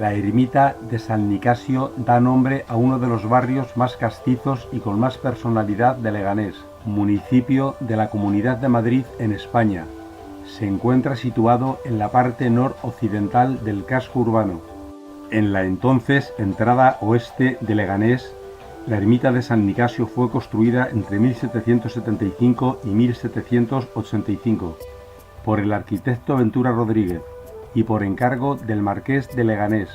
La ermita de San Nicasio da nombre a uno de los barrios más castizos y con más personalidad de Leganés, municipio de la Comunidad de Madrid en España. Se encuentra situado en la parte noroccidental del casco urbano. En la entonces entrada oeste de Leganés, la ermita de San Nicasio fue construida entre 1775 y 1785 por el arquitecto Ventura Rodríguez y por encargo del marqués de Leganés.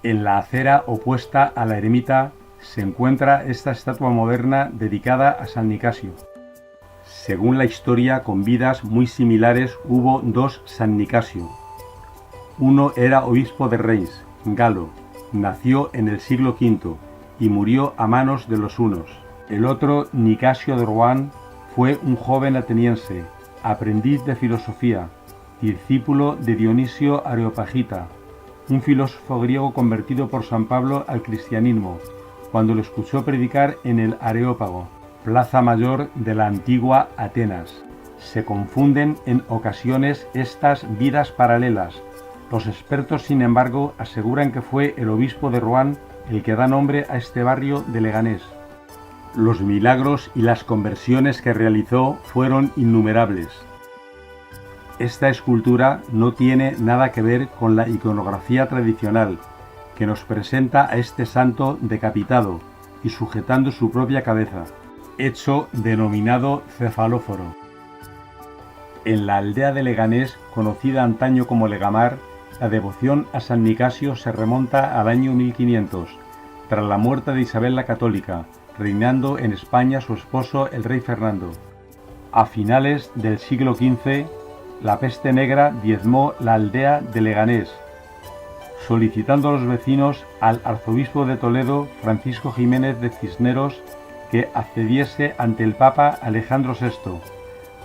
En la acera opuesta a la ermita se encuentra esta estatua moderna dedicada a San Nicasio. Según la historia, con vidas muy similares hubo dos San Nicasio. Uno era obispo de Reims, galo, nació en el siglo V y murió a manos de los hunos. El otro, Nicasio de Rohan, fue un joven ateniense, aprendiz de filosofía, discípulo de Dionisio Areopagita, un filósofo griego convertido por San Pablo al cristianismo, cuando lo escuchó predicar en el Areópago, plaza mayor de la antigua Atenas. Se confunden en ocasiones estas vidas paralelas. Los expertos, sin embargo, aseguran que fue el obispo de Rohan el que da nombre a este barrio de Leganés. Los milagros y las conversiones que realizó fueron innumerables. Esta escultura no tiene nada que ver con la iconografía tradicional, que nos presenta a este santo decapitado y sujetando su propia cabeza, hecho denominado cefalóforo. En la aldea de Leganés, conocida antaño como Legamar, la devoción a San Nicasio se remonta al año 1500, tras la muerte de Isabel la Católica, reinando en España su esposo el rey Fernando. A finales del siglo XV, la peste negra diezmó la aldea de Leganés, solicitando a los vecinos al arzobispo de Toledo, Francisco Jiménez de Cisneros, que accediese ante el Papa Alejandro VI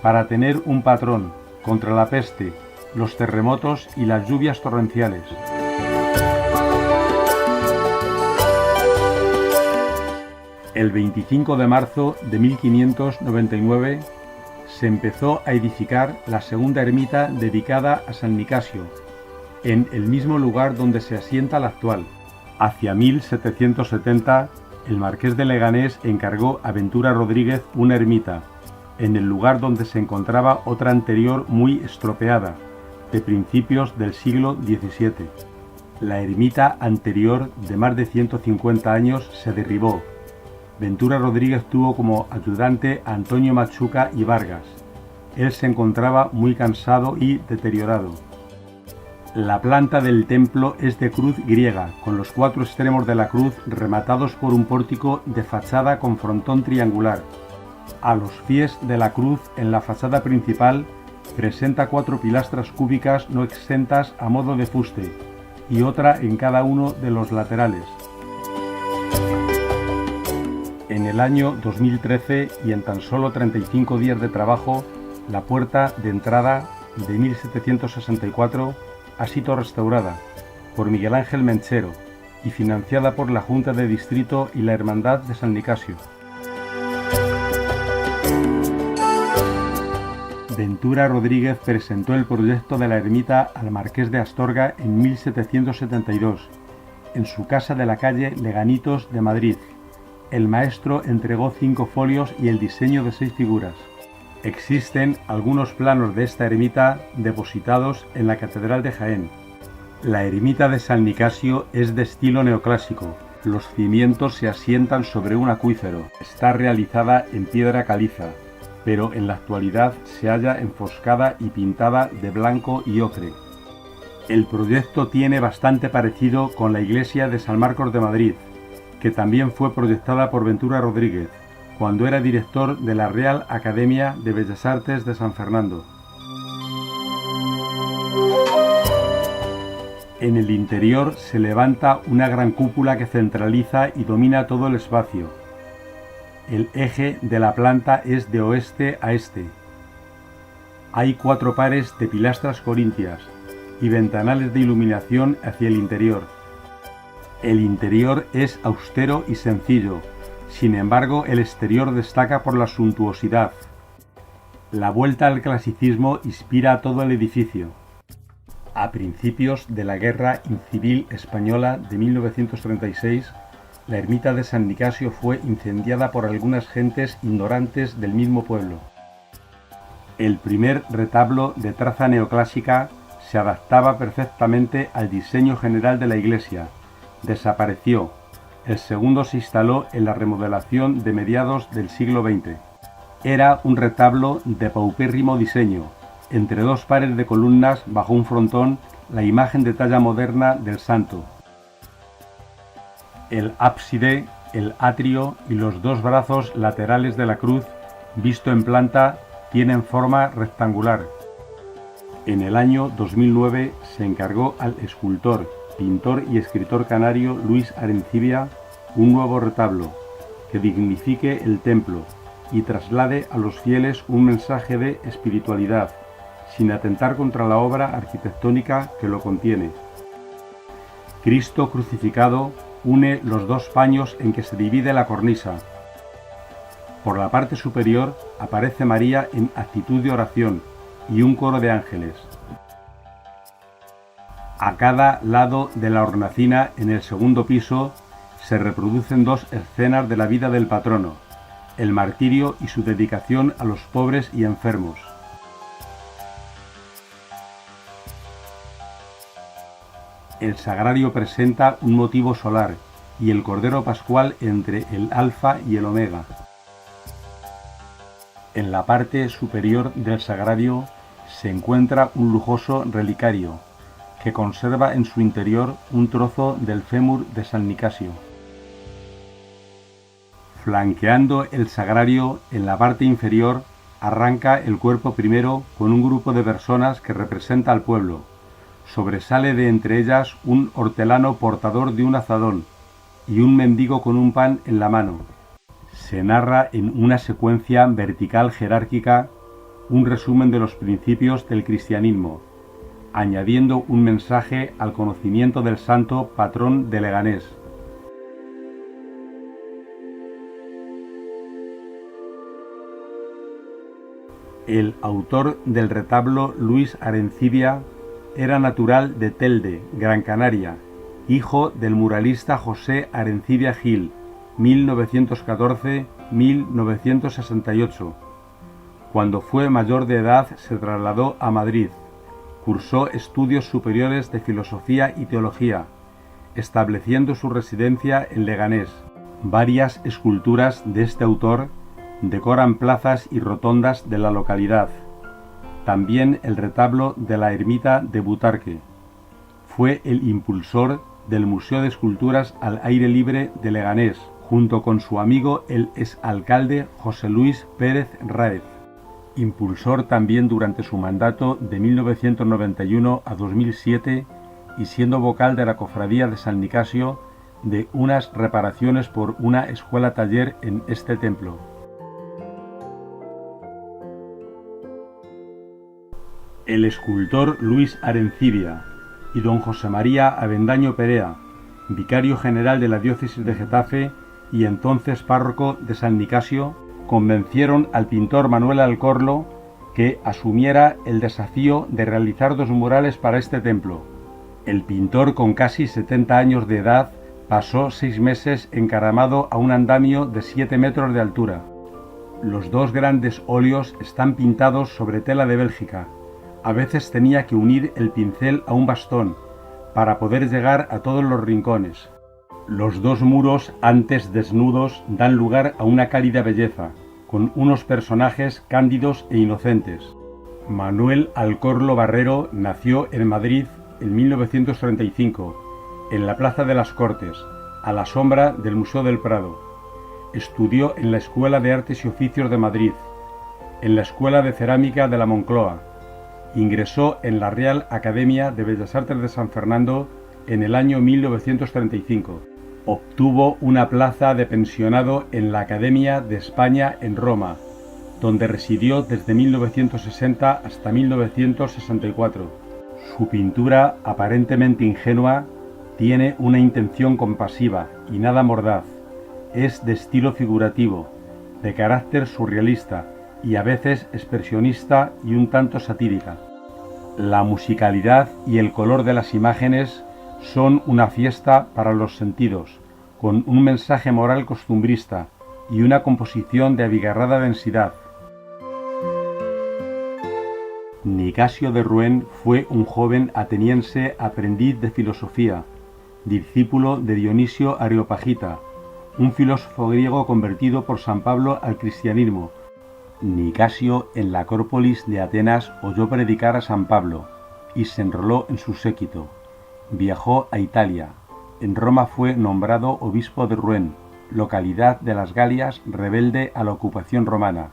para tener un patrón contra la peste, los terremotos y las lluvias torrenciales. El 25 de marzo de 1599 se empezó a edificar la segunda ermita dedicada a San Nicasio, en el mismo lugar donde se asienta la actual. Hacia 1770, el marqués de Leganés encargó a Ventura Rodríguez una ermita, en el lugar donde se encontraba otra anterior muy estropeada, de principios del siglo XVII. La ermita anterior, de más de 150 años, se derribó. Ventura Rodríguez tuvo como ayudante a Antonio Machuca y Vargas. Él se encontraba muy cansado y deteriorado. La planta del templo es de cruz griega, con los cuatro extremos de la cruz rematados por un pórtico de fachada con frontón triangular. A los pies de la cruz, en la fachada principal, presenta cuatro pilastras cúbicas no exentas a modo de fuste, y otra en cada uno de los laterales. En el año 2013, y en tan solo 35 días de trabajo, la puerta de entrada de 1764 ha sido restaurada por Miguel Ángel Menchero y financiada por la Junta de Distrito y la Hermandad de San Nicasio. Ventura Rodríguez presentó el proyecto de la ermita al marqués de Astorga en 1772, en su casa de la calle Leganitos de Madrid. El maestro entregó 5 folios y el diseño de 6 figuras. Existen algunos planos de esta ermita depositados en la Catedral de Jaén. La ermita de San Nicasio es de estilo neoclásico. Los cimientos se asientan sobre un acuífero. Está realizada en piedra caliza, pero en la actualidad se halla enfoscada y pintada de blanco y ocre. El proyecto tiene bastante parecido con la iglesia de San Marcos de Madrid, que también fue proyectada por Ventura Rodríguez, cuando era director de la Real Academia de Bellas Artes de San Fernando. En el interior se levanta una gran cúpula que centraliza y domina todo el espacio. El eje de la planta es de oeste a este. Hay 4 pares de pilastras corintias y ventanales de iluminación hacia el interior. El interior es austero y sencillo, sin embargo el exterior destaca por la suntuosidad. La vuelta al clasicismo inspira a todo el edificio. A principios de la Guerra Civil Española de 1936, la ermita de San Nicasio fue incendiada por algunas gentes ignorantes del mismo pueblo. El primer retablo de traza neoclásica se adaptaba perfectamente al diseño general de la iglesia. Desapareció. El segundo se instaló en la remodelación de mediados del siglo XX. Era un retablo de paupérrimo diseño. Entre dos pares de columnas, bajo un frontón, la imagen de talla moderna del santo. El ábside, el atrio y los dos brazos laterales de la cruz, visto en planta, tienen forma rectangular. En el año 2009 se encargó al escultor, pintor y escritor canario Luis Arencibia un nuevo retablo que dignifique el templo y traslade a los fieles un mensaje de espiritualidad, sin atentar contra la obra arquitectónica que lo contiene. Cristo crucificado une los dos paños en que se divide la cornisa. Por la parte superior aparece María en actitud de oración y un coro de ángeles. A cada lado de la hornacina, en el segundo piso, se reproducen dos escenas de la vida del patrono, el martirio y su dedicación a los pobres y enfermos. El sagrario presenta un motivo solar y el cordero pascual entre el alfa y el omega. En la parte superior del sagrario se encuentra un lujoso relicario que conserva en su interior un trozo del fémur de San Nicasio. Flanqueando el sagrario, en la parte inferior, arranca el cuerpo primero con un grupo de personas que representa al pueblo. Sobresale de entre ellas un hortelano portador de un azadón y un mendigo con un pan en la mano. Se narra en una secuencia vertical jerárquica un resumen de los principios del cristianismo, añadiendo un mensaje al conocimiento del santo patrón de Leganés. El autor del retablo, Luis Arencibia, era natural de Telde, Gran Canaria, hijo del muralista José Arencibia Gil, 1914-1968. Cuando fue mayor de edad se trasladó a Madrid. Cursó estudios superiores de filosofía y teología, estableciendo su residencia en Leganés. Varias esculturas de este autor decoran plazas y rotondas de la localidad. También el retablo de la ermita de Butarque. Fue el impulsor del Museo de Esculturas al Aire Libre de Leganés, junto con su amigo el exalcalde José Luis Pérez Ráez. Impulsor también durante su mandato de 1991 a 2007 y siendo vocal de la Cofradía de San Nicasio de unas reparaciones por una escuela taller en este templo. El escultor Luis Arencibia y don José María Avendaño Perea, vicario general de la diócesis de Getafe y entonces párroco de San Nicasio, convencieron al pintor Manuel Alcorlo que asumiera el desafío de realizar dos murales para este templo. El pintor, con casi 70 años de edad, pasó 6 meses encaramado a un andamio de 7 metros de altura. Los dos grandes óleos están pintados sobre tela de Bélgica. A veces tenía que unir el pincel a un bastón para poder llegar a todos los rincones. Los dos muros, antes desnudos, dan lugar a una cálida belleza, con unos personajes cándidos e inocentes. Manuel Alcorlo Barrero nació en Madrid en 1935, en la Plaza de las Cortes, a la sombra del Museo del Prado. Estudió en la Escuela de Artes y Oficios de Madrid, en la Escuela de Cerámica de la Moncloa. Ingresó en la Real Academia de Bellas Artes de San Fernando en el año 1935. Obtuvo una plaza de pensionado en la Academia de España en Roma, donde residió desde 1960 hasta 1964. Su pintura, aparentemente ingenua, tiene una intención compasiva y nada mordaz. Es de estilo figurativo, de carácter surrealista y a veces expresionista y un tanto satírica. La musicalidad y el color de las imágenes son una fiesta para los sentidos, con un mensaje moral costumbrista y una composición de abigarrada densidad. Nicasio de Rouen fue un joven ateniense aprendiz de filosofía, discípulo de Dionisio Areopagita, un filósofo griego convertido por San Pablo al cristianismo. Nicasio en la Acrópolis de Atenas oyó predicar a San Pablo y se enroló en su séquito. Viajó a Italia. En Roma fue nombrado obispo de Rouen, localidad de las Galias rebelde a la ocupación romana.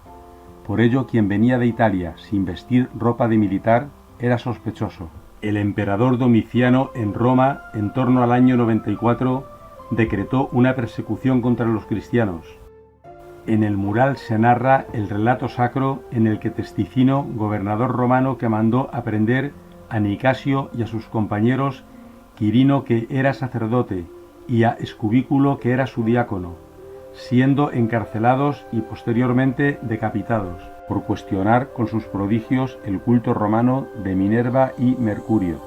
Por ello, quien venía de Italia sin vestir ropa de militar era sospechoso. El emperador Domiciano en Roma, en torno al año 94, decretó una persecución contra los cristianos. En el mural se narra el relato sacro en el que Testicino, gobernador romano que mandó aprender a Nicasio y a sus compañeros, Quirino, que era sacerdote, y a Escubículo, que era su diácono, siendo encarcelados y posteriormente decapitados, por cuestionar con sus prodigios el culto romano de Minerva y Mercurio.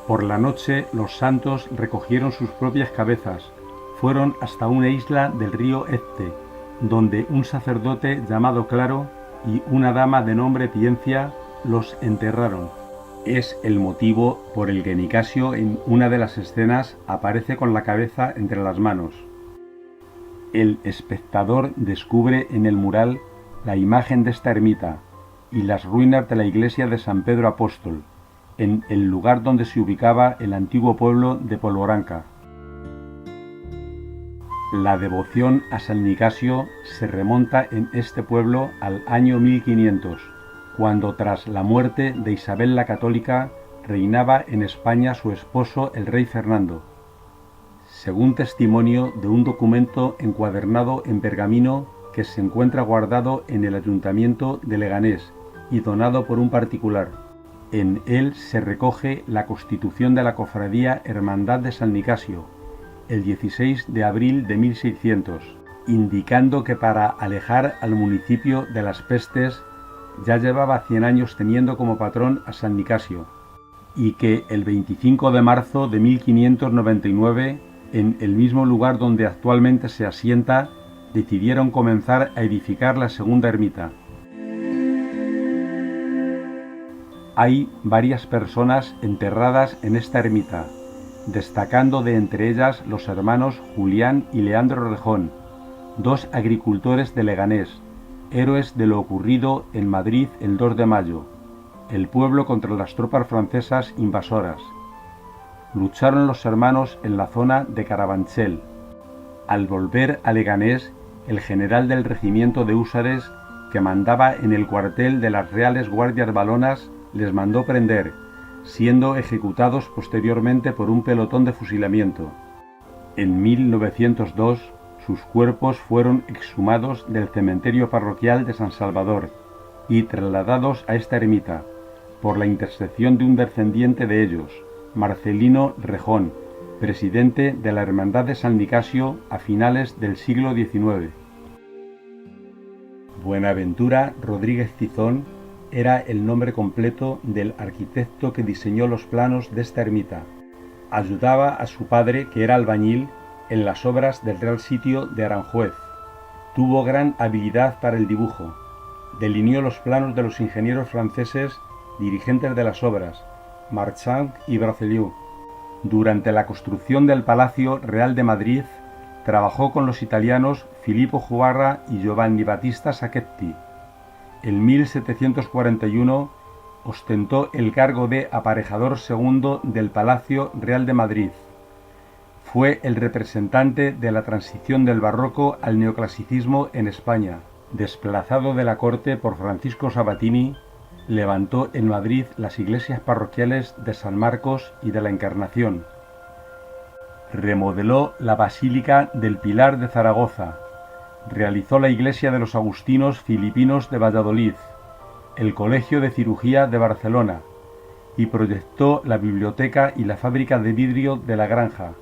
Por la noche los santos recogieron sus propias cabezas, fueron hasta una isla del río Ezte, donde un sacerdote llamado Claro y una dama de nombre Piencia los enterraron. Es el motivo por el que Nicasio en una de las escenas aparece con la cabeza entre las manos. El espectador descubre en el mural la imagen de esta ermita y las ruinas de la iglesia de San Pedro Apóstol, en el lugar donde se ubicaba el antiguo pueblo de Polvoranca. La devoción a San Nicasio se remonta en este pueblo al año 1500, cuando tras la muerte de Isabel la Católica reinaba en España su esposo el rey Fernando. Según testimonio de un documento encuadernado en pergamino que se encuentra guardado en el Ayuntamiento de Leganés y donado por un particular. En él se recoge la constitución de la cofradía Hermandad de San Nicasio, el 16 de abril de 1600, indicando que para alejar al municipio de las pestes ya llevaba 100 años teniendo como patrón a San Nicasio, y que el 25 de marzo de 1599, en el mismo lugar donde actualmente se asienta, decidieron comenzar a edificar la segunda ermita. Hay varias personas enterradas en esta ermita, destacando de entre ellas los hermanos Julián y Leandro Rejón, dos agricultores de Leganés, héroes de lo ocurrido en Madrid el 2 de mayo, el pueblo contra las tropas francesas invasoras. Lucharon los hermanos en la zona de Carabanchel. Al volver a Leganés, el general del regimiento de húsares, que mandaba en el cuartel de las Reales Guardias Valonas, les mandó prender, siendo ejecutados posteriormente por un pelotón de fusilamiento. En 1902, sus cuerpos fueron exhumados del cementerio parroquial de San Salvador y trasladados a esta ermita, por la intercesión de un descendiente de ellos, Marcelino Rejón, presidente de la Hermandad de San Nicasio a finales del siglo XIX. Buenaventura Rodríguez Tizón era el nombre completo del arquitecto que diseñó los planos de esta ermita. Ayudaba a su padre, que era albañil, en las obras del Real Sitio de Aranjuez. Tuvo gran habilidad para el dibujo. Delineó los planos de los ingenieros franceses dirigentes de las obras, Marchand y Braceliou. Durante la construcción del Palacio Real de Madrid, trabajó con los italianos Filippo Juvarra y Giovanni Battista Sacchetti. En 1741 ostentó el cargo de aparejador segundo del Palacio Real de Madrid. Fue el representante de la transición del barroco al neoclasicismo en España. Desplazado de la corte por Francisco Sabatini, levantó en Madrid las iglesias parroquiales de San Marcos y de la Encarnación. Remodeló la Basílica del Pilar de Zaragoza. Realizó la iglesia de los agustinos filipinos de Valladolid, el Colegio de Cirugía de Barcelona y proyectó la biblioteca y la fábrica de vidrio de La Granja.